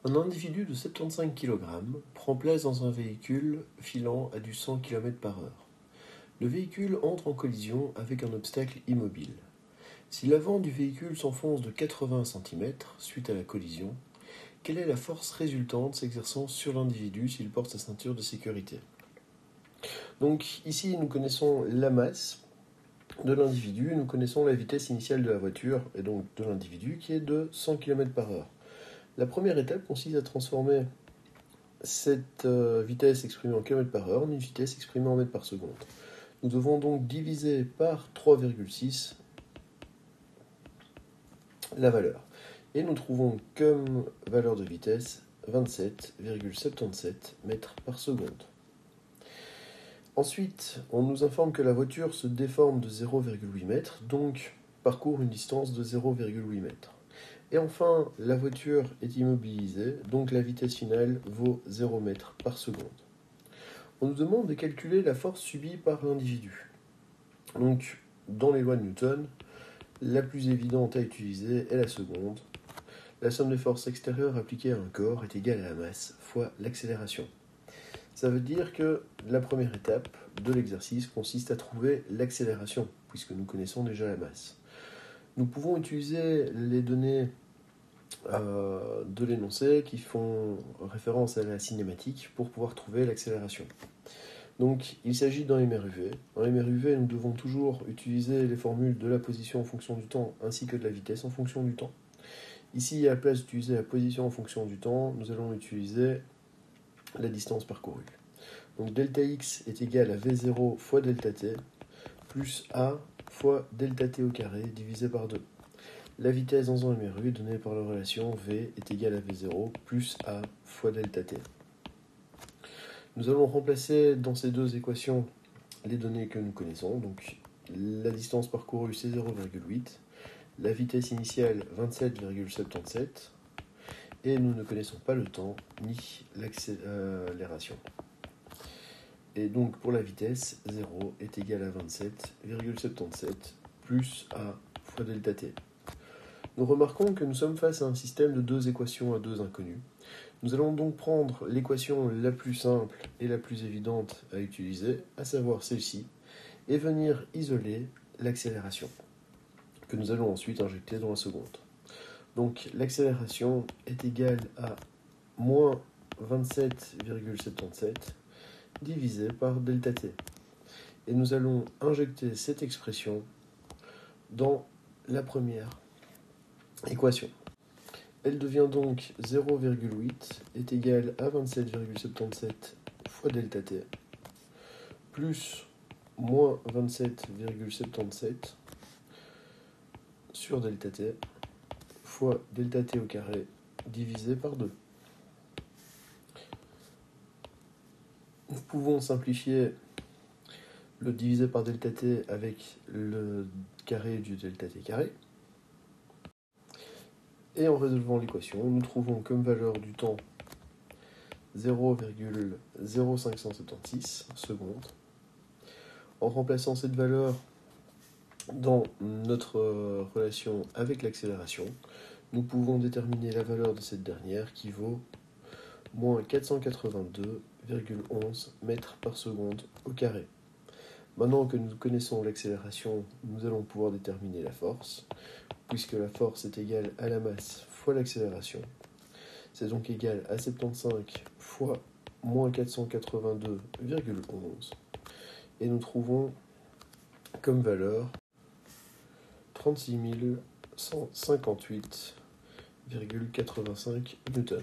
Un individu de 75 kg prend place dans un véhicule filant à du 100 km/h. Le véhicule entre en collision avec un obstacle immobile. Si l'avant du véhicule s'enfonce de 80 cm suite à la collision, quelle est la force résultante s'exerçant sur l'individu s'il porte sa ceinture de sécurité? Donc ici nous connaissons la masse de l'individu, nous connaissons la vitesse initiale de la voiture et donc de l'individu qui est de 100 km/h. La première étape consiste à transformer cette vitesse exprimée en km/h en une vitesse exprimée en mètres par seconde. Nous devons donc diviser par 3,6 la valeur. Et nous trouvons comme valeur de vitesse 27,77 mètres par seconde. Ensuite, on nous informe que la voiture se déforme de 0,8 mètres, donc parcourt une distance de 0,8 mètres. Et enfin, la voiture est immobilisée, donc la vitesse finale vaut 0 mètres par seconde. On nous demande de calculer la force subie par l'individu. Donc, dans les lois de Newton, la plus évidente à utiliser est la seconde. La somme des forces extérieures appliquées à un corps est égale à la masse fois l'accélération. Ça veut dire que la première étape de l'exercice consiste à trouver l'accélération, puisque nous connaissons déjà la masse. Nous pouvons utiliser les données de l'énoncé qui font référence à la cinématique pour pouvoir trouver l'accélération. Donc il s'agit d'un MRUV. En MRUV, nous devons toujours utiliser les formules de la position en fonction du temps ainsi que de la vitesse en fonction du temps. Ici, à la place d'utiliser la position en fonction du temps, nous allons utiliser la distance parcourue. Donc delta x est égal à V0 fois delta t plus A fois delta t au carré divisé par 2. La vitesse dans un MRU est donnée par la relation V est égale à V0 plus A fois delta t. Nous allons remplacer dans ces deux équations les données que nous connaissons. Donc la distance parcourue c'est 0,8, la vitesse initiale 27,77 et nous ne connaissons pas le temps ni l'accélération. Et donc pour la vitesse, 0 est égal à 27,77 plus A fois delta t. Nous remarquons que nous sommes face à un système de deux équations à deux inconnus. Nous allons donc prendre l'équation la plus simple et la plus évidente à utiliser, à savoir celle-ci, et venir isoler l'accélération, que nous allons ensuite injecter dans la seconde. Donc l'accélération est égale à moins 27,77 divisé par delta t. Et nous allons injecter cette expression dans la première équation. Elle devient donc 0,8 est égal à 27,77 fois delta t plus moins 27,77 sur delta t fois delta t au carré divisé par 2. Nous pouvons simplifier le divisé par delta t avec le carré du delta t carré. Et en résolvant l'équation, nous trouvons comme valeur du temps 0,0576 secondes. En remplaçant cette valeur dans notre relation avec l'accélération, nous pouvons déterminer la valeur de cette dernière qui vaut moins 482,11 mètres par seconde au carré. Maintenant que nous connaissons l'accélération, nous allons pouvoir déterminer la force, puisque la force est égale à la masse fois l'accélération. C'est donc égal à 75 fois moins 482,11. Et nous trouvons comme valeur 36 158,85 newtons.